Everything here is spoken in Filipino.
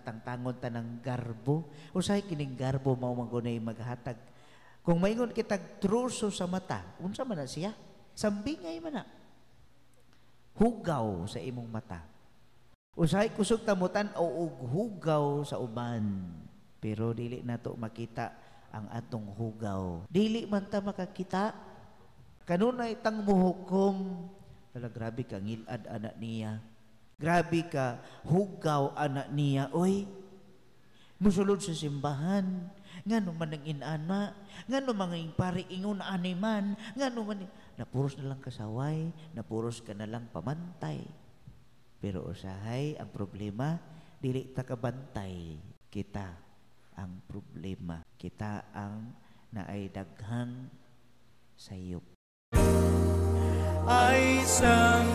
tangtangon ta ng garbo. Usahay kining garbo mao magunay maghatag. Kung maingon kitag truso sa mata, unsa man na siya? Sambingay man na. Hugaw sa imong mata. Usahay kusog tamutan o hugaw sa uban. Pero dili nato makita ang atong hugaw. Dili man ta makakita. Kanunay tang muhukom. Kala grabe ka ngilad anak niya. Grabe ka hugaw anak niya. Oy, musulod sa simbahan. Ngano man ang inana. Ngano man ang pari ingon animan. Ngano man napuros na lang kasaway. Napuros ka na lang pamantay. Pero usahay, ang problema, dili ta kabantay. Kita ang problema. Kita ang naay daghang sayop. Ay sang